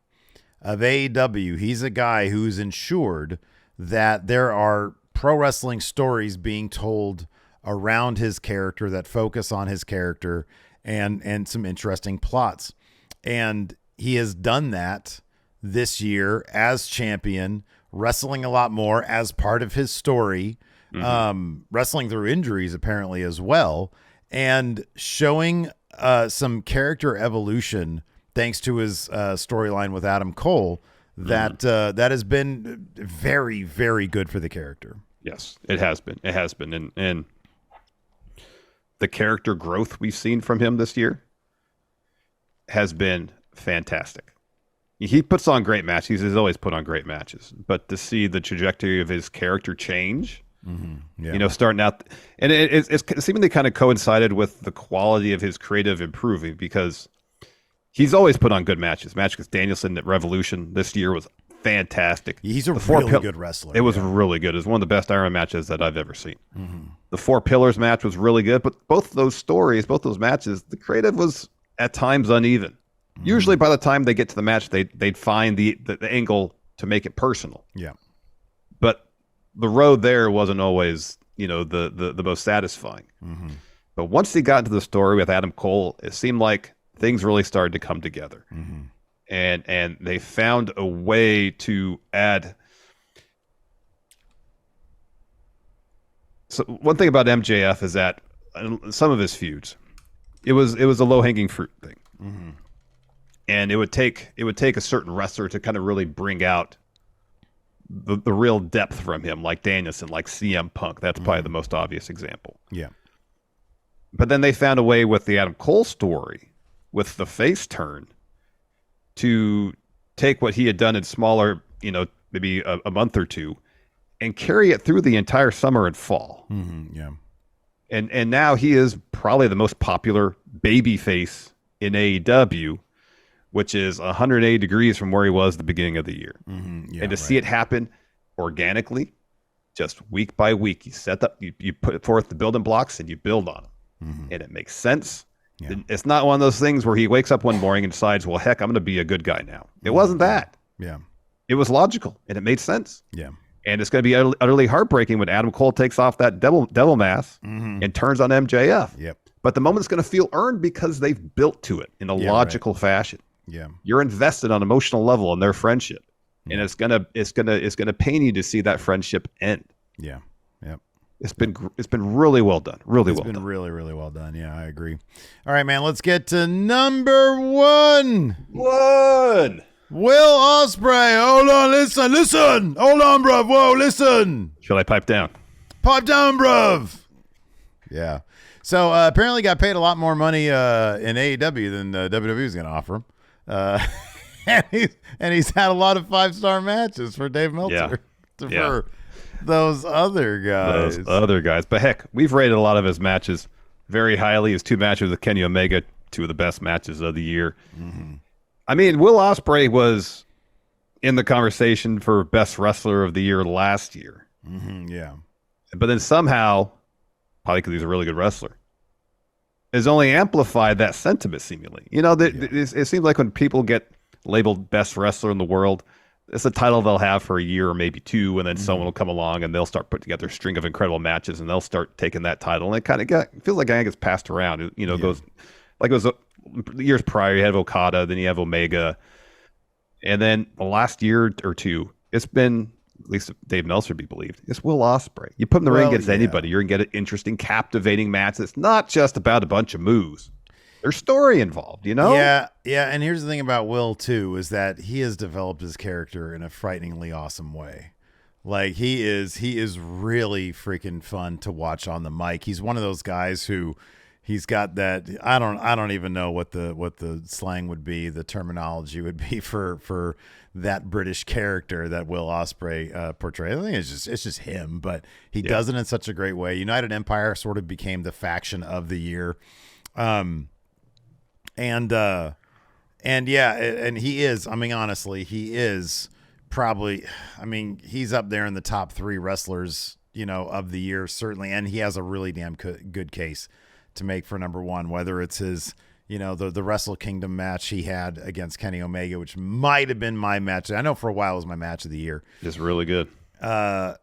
of AEW, he's a guy who's ensured that there are pro wrestling stories being told around his character that focus on his character and some interesting plots. And he has done that this year as champion, wrestling a lot more as part of his story, wrestling through injuries apparently as well, and showing some character evolution thanks to his storyline with Adam Cole that has been very, very good for the character. Yes, it has been. It has been. And the character growth we've seen from him this year has been fantastic. He puts on great matches. He's always put on great matches. But to see the trajectory of his character change, starting out, and it's seemingly kind of coincided with the quality of his creative improving, because he's always put on good matches. Match with Danielson at Revolution this year was fantastic. He's a really good wrestler. It was really good. It was one of the best Iron matches that I've ever seen. The Four Pillars match was really good, but both those matches, the creative was at times uneven. Usually by the time they get to the match, they'd find the angle to make it personal. Yeah. But the road there wasn't always, the most satisfying. But once he got into the story with Adam Cole, it seemed like things really started to come together. And they found a way to add. So one thing about MJF is that some of his feuds, it was a low hanging fruit thing, and it would take a certain wrestler to kind of really bring out the real depth from him, like Danielson, like CM Punk. That's probably the most obvious example. Yeah. But then they found a way with the Adam Cole story, with the face turn, to take what he had done in smaller, maybe a month or two, and carry it through the entire summer and fall. Yeah. And now he is probably the most popular baby face in AEW, which is 180 degrees from where he was the beginning of the year. Mm-hmm. Yeah, and to see it happen organically, just week by week, you put forth the building blocks and you build on them, and it makes sense. Yeah. It's not one of those things where he wakes up one morning and decides, well, heck, I'm going to be a good guy now. It wasn't that. Yeah. It was logical, and it made sense. Yeah. And it's going to be utterly heartbreaking when Adam Cole takes off that devil mask and turns on MJF. Yep. But the moment's going to feel earned because they've built to it in a logical fashion. Yeah. You're invested on an emotional level in their friendship. And it's gonna pain you to see that friendship end. Yeah. Yep. It's been really well done. It's been really, really well done. Yeah, I agree. All right, man. Let's get to number one. Will Ospreay. Hold on, listen. Hold on, bruv. Whoa, listen. Shall I pipe down? Pipe down, bruv. Yeah. So apparently got paid a lot more money in AEW than WWE was going to offer him. And he's had a lot of 5-star matches for Dave Meltzer for those other guys. But heck, we've rated a lot of his matches very highly. His 2 matches with Kenny Omega, 2 of the best matches of the year. Mm-hmm. I mean, Will Ospreay was in the conversation for best wrestler of the year last year. Mm-hmm, yeah. But then somehow, probably because he's a really good wrestler, has only amplified that sentiment seemingly. You know, it seems like when people get labeled best wrestler in the world, it's a title they'll have for a year or maybe 2, and then someone will come along and they'll start putting together a string of incredible matches and they'll start taking that title, and it kind of feels like it gets passed around. It goes like it was years prior. You have Okada, then you have Omega, and then the last year or 2, it's been, at least Dave Meltzer be believed, it's Will Ospreay. You put him in the ring against anybody, you're gonna get an interesting, captivating match. It's not just about a bunch of moves. There's story involved, you know? Yeah. And here's the thing about Will, too, is that he has developed his character in a frighteningly awesome way. Like, he is really freaking fun to watch on the mic. He's one of those guys who he's got that, I don't even know what the slang would be, the terminology would be for that British character that Will Ospreay portrays. I think it's just him, but he does it in such a great way. United Empire sort of became the faction of the year. And he is, I mean, honestly, he is probably, I mean, he's up there in the top 3 wrestlers, of the year, certainly. And he has a really damn good case to make for number 1, whether it's his, the Wrestle Kingdom match he had against Kenny Omega, which might have been my match. I know for a while it was my match of the year. It's really good. And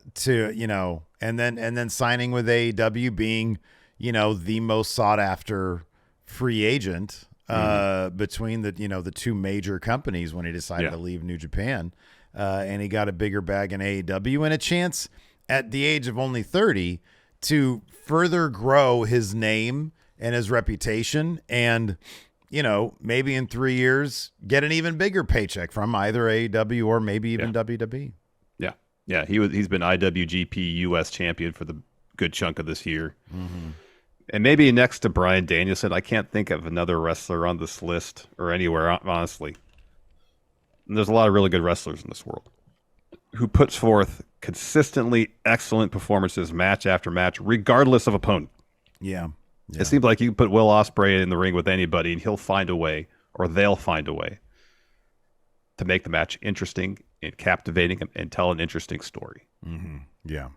then signing with AEW, being, the most sought after free agent between the 2 major companies when he decided to leave New Japan, and he got a bigger bag in AEW and a chance at the age of only 30 to further grow his name and his reputation, and maybe in 3 years get an even bigger paycheck from either AEW or maybe even WWE. Yeah, he's been IWGP US champion for the good chunk of this year. Mm-hmm. And maybe next to Bryan Danielson, I can't think of another wrestler on this list or anywhere, honestly. And there's a lot of really good wrestlers in this world who puts forth consistently excellent performances match after match, regardless of opponent. Yeah. It seems like you can put Will Ospreay in the ring with anybody and he'll find a way, or they'll find a way, to make the match interesting and captivating and tell an interesting story. Mm-hmm. Yeah.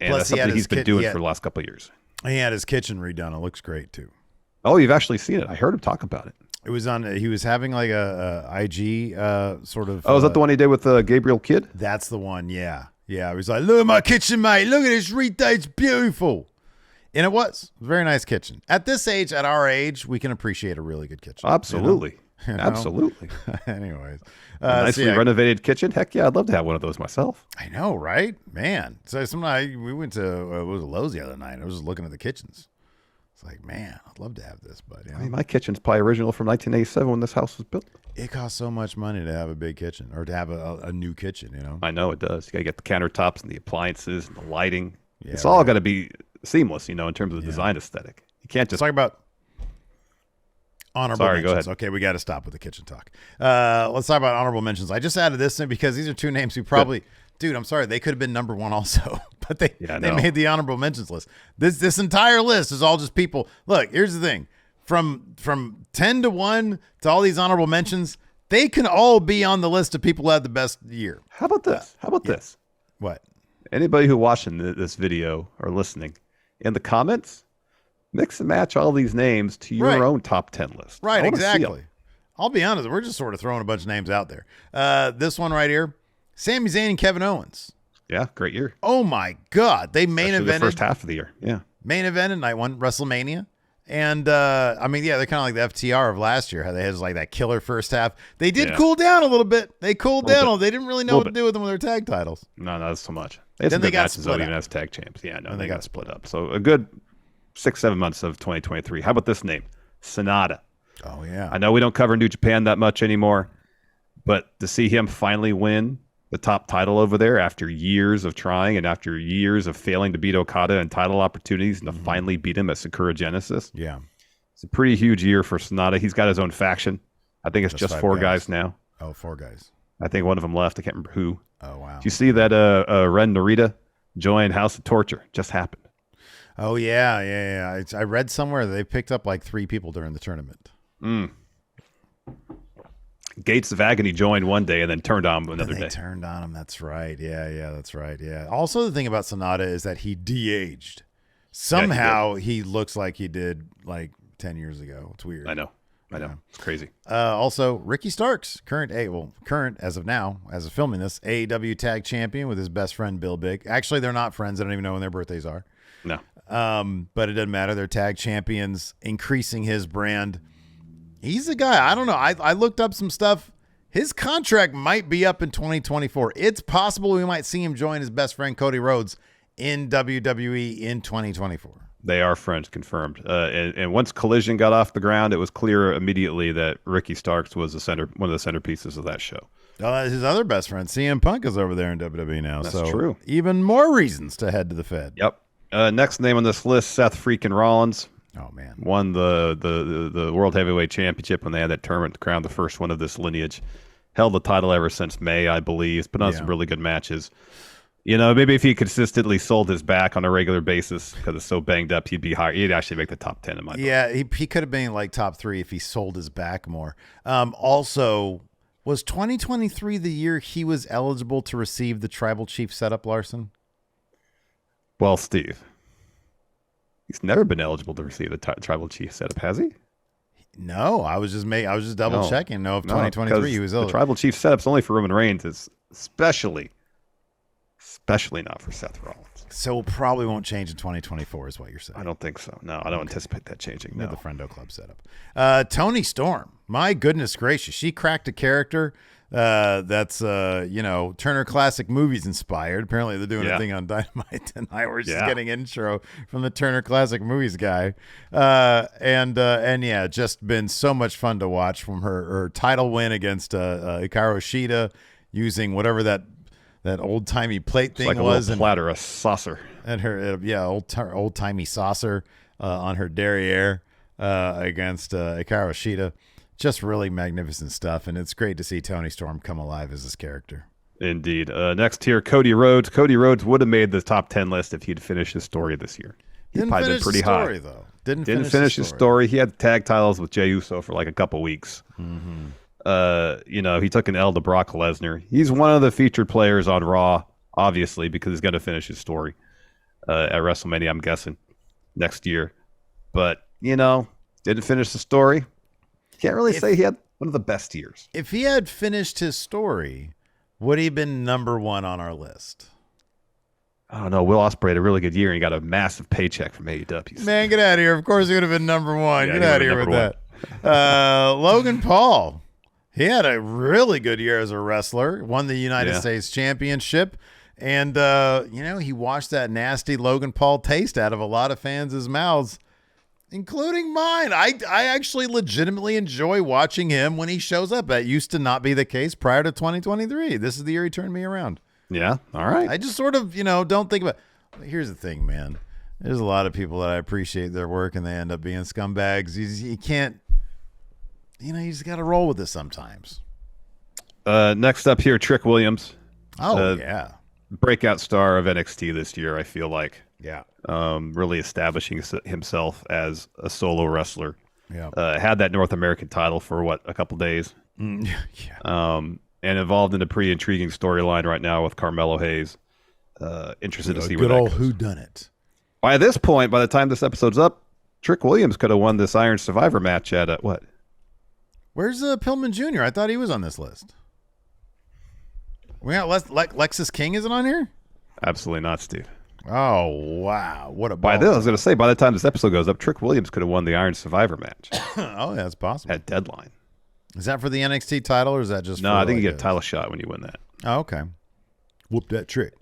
And plus, that's something he's been doing for the last couple of years. He had his kitchen redone. It looks great too. Oh, you've actually seen it. I heard him talk about it. It was on. He was having like a IG sort of. Oh, is that the one he did with Gabriel Kidd? That's the one. Yeah. He was like, "Look at my kitchen, mate. Look at this redone. It's beautiful." And it was a very nice kitchen. At this age, at our age, we can appreciate a really good kitchen. Absolutely. Absolutely. Anyways, a nicely renovated kitchen. Heck yeah, I'd love to have one of those myself. I know, right, man? So we went to Lowe's the other night. I was just looking at the kitchens. It's like, man, I'd love to have this, but I mean, my kitchen's probably original from 1987 when this house was built. It costs so much money to have a big kitchen or to have a new kitchen. I know it does. You got to get the countertops and the appliances and the lighting. Yeah, it's all got to be seamless, in terms of the design aesthetic. You can't just talk about honorable mentions. Go ahead. Okay, we got to stop with the kitchen talk. Let's talk about honorable mentions. I just added this in because these are 2 names who probably, dude, I'm sorry, they could have been number 1 also, but they made the honorable mentions list. This entire list is all just people. Look, here's the thing. from 10 to 1 to all these honorable mentions, they can all be on the list of people who had the best year. How about this? This? What? Anybody who watching this video or listening, in the comments, mix and match all these names to your own top 10 list. Right, exactly. I'll be honest, we're just sort of throwing a bunch of names out there. This one right here, Sami Zayn and Kevin Owens. Yeah, great year. Oh my God, they main evented the first half of the year. Yeah, main event at night one, WrestleMania. And they're kind of like the FTR of last year, how they had like that killer first half. They did cool down a little bit. They cooled down. They didn't really know what to do with them with their tag titles. No, not so much. They had some good matches though, even as tag champs. Yeah, no, they got split up. So a good 6-7 months of 2023. How about this name? Sonata. Oh, yeah. I know we don't cover New Japan that much anymore, but to see him finally win the top title over there after years of trying and after years of failing to beat Okada in title opportunities and to finally beat him at Sakura Genesis. Yeah. It's a pretty huge year for Sonata. He's got his own faction. I think it's just 4 guys now. Oh, 4 guys. I think one of them left. I can't remember who. Oh, wow. Did you see that Ren Narita joined House of Torture? Just happened. Oh, yeah. I read somewhere they picked up like 3 people during the tournament. Gates of Agony joined one day and then turned on him another day. Turned on him. That's right. Yeah, that's right. Yeah. Also, the thing about Sonata is that he de-aged. Somehow he looks like he did like 10 years ago. It's weird. I know. It's crazy. Also, Ricky Starks, current as of now, as of filming this, AEW Tag Champion with his best friend Bill Big. Actually, they're not friends. I don't even know when their birthdays are. No. But it doesn't matter. They're tag champions, increasing his brand. He's a guy. I don't know. I looked up some stuff. His contract might be up in 2024. It's possible we might see him join his best friend Cody Rhodes in WWE in 2024. They are friends, confirmed. And once Collision got off the ground, it was clear immediately that Ricky Starks was one of the centerpieces of that show. Oh, his other best friend, CM Punk, is over there in WWE now. That's true. Even more reasons to head to the Fed. Yep. Next name on this list, Seth freaking Rollins. Oh, man. Won the World Heavyweight Championship when they had that tournament to crown the first one of this lineage. Held the title ever since May, I believe. Put on some really good matches. You know, maybe if he consistently sold his back on a regular basis because it's so banged up, he'd be higher. He'd actually make the top 10 in my book. Yeah, he could have been like top 3 if he sold his back more. Also, was 2023 the year he was eligible to receive the Tribal Chief setup, Larson? Well, Steve, he's never been eligible to receive the Tribal Chief setup, has he? No, I was just double checking. No, if 2023 he was eligible. The Tribal Chief setup's only for Roman Reigns. It's especially not for Seth Rollins. So probably won't change in 2024 is what you're saying. I don't think so. No, I don't anticipate that changing. No. The Friendo Club setup. Toni Storm. My goodness gracious. She cracked a character that's, Turner Classic Movies inspired. Apparently they're doing a thing on Dynamite tonight where she's getting intro from the Turner Classic Movies guy. And just been so much fun to watch from her title win against Hikaru Shida using whatever that old-timey plate thing like was. A platter, a saucer. And her, old-timey saucer on her derriere against Hikaru Shida. Just really magnificent stuff, and it's great to see Toni Storm come alive as this character. Indeed. Next here, Cody Rhodes. Cody Rhodes would have made the top 10 list if he'd finished his story this year. He'd probably been pretty high. Though. Didn't finish his story. He had tag titles with Jey Uso for like a couple weeks. Mm-hmm. He took an L to Brock Lesnar. He's one of the featured players on Raw, obviously, because he's going to finish his story at WrestleMania, I'm guessing, next year. But, didn't finish the story. Can't really say he had one of the best years. If he had finished his story, would he have been number 1 on our list? I don't know. Will Ospreay had a really good year, and he got a massive paycheck from AEW. Man, get out of here. Of course he would have been number 1. Get out of here with that. Logan Paul. He had a really good year as a wrestler, won the United States Championship, and, he washed that nasty Logan Paul taste out of a lot of fans' mouths, including mine. I actually legitimately enjoy watching him when he shows up. That used to not be the case prior to 2023. This is the year he turned me around. Yeah, all right. I just sort of, don't think about it. Here's the thing, man. There's a lot of people that I appreciate their work, and they end up being scumbags. You can't. You just got to roll with this sometimes. Next up here, Trick Williams. Oh, yeah. Breakout star of NXT this year, I feel like. Yeah. Really establishing himself as a solo wrestler. Had that North American title for a couple days. Yeah. And involved in a pretty intriguing storyline right now with Carmelo Hayes. Interested to see where that goes. Good old whodunit. By this point, by the time this episode's up, Trick Williams could have won this Iron Survivor match at what? Where's Pillman Jr.? I thought he was on this list. We got Lexus King isn't on here? Absolutely not, Steve. Oh, wow. What a I was going to say, by the time this episode goes up, Trick Williams could have won the Iron Survivor match. Oh, that's possible. At Deadline. Is that for the NXT title, or is that just No, I think you get a title shot when you win that. Oh, okay. Whoop that trick.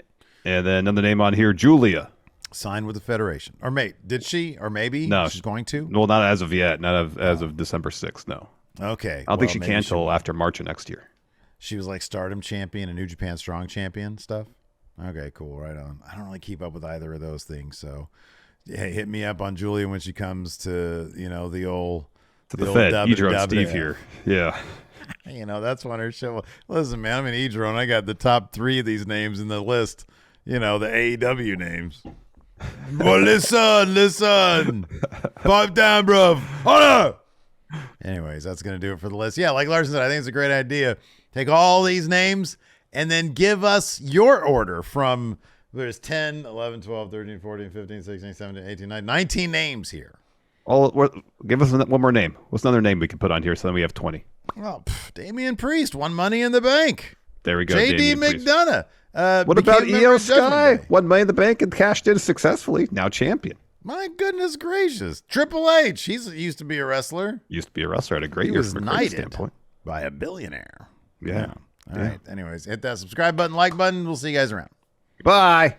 And then another name on here, Julia. Signed with the Federation. Or did she? Or maybe no, she's going to? Well, not as of yet. Not as of December 6th, no. Okay. I don't think she can until after March of next year. She was like Stardom champion and New Japan Strong champion stuff? Okay, cool. Right on. I don't really keep up with either of those things, so hey, hit me up on Julia when she comes to, the old... To the Fed. Edro and Steve here. Yeah. That's one her show. Listen, man, I'm in Edro, and I got the top 3 of these names in the list. The AEW names. Well, listen. Pipe down, bro. Hold up. Anyways, that's going to do it for the list. Yeah, like Larson said, I think it's a great idea. Take all these names and then give us your order from, there's 10, 11, 12, 13, 14, 15, 16, 17, 18, 19 names here. Give us one more name. What's another name we can put on here so then we have 20? Well, Damian Priest won Money in the Bank. There we go. JD McDonough. What about Io Sky? Won Money in the Bank and cashed in successfully. Now champion. My goodness gracious. Triple H. He used to be a wrestler. Had a great year from a career standpoint. By a billionaire. Yeah. All right. Anyways, hit that subscribe button, like button. We'll see you guys around. Bye.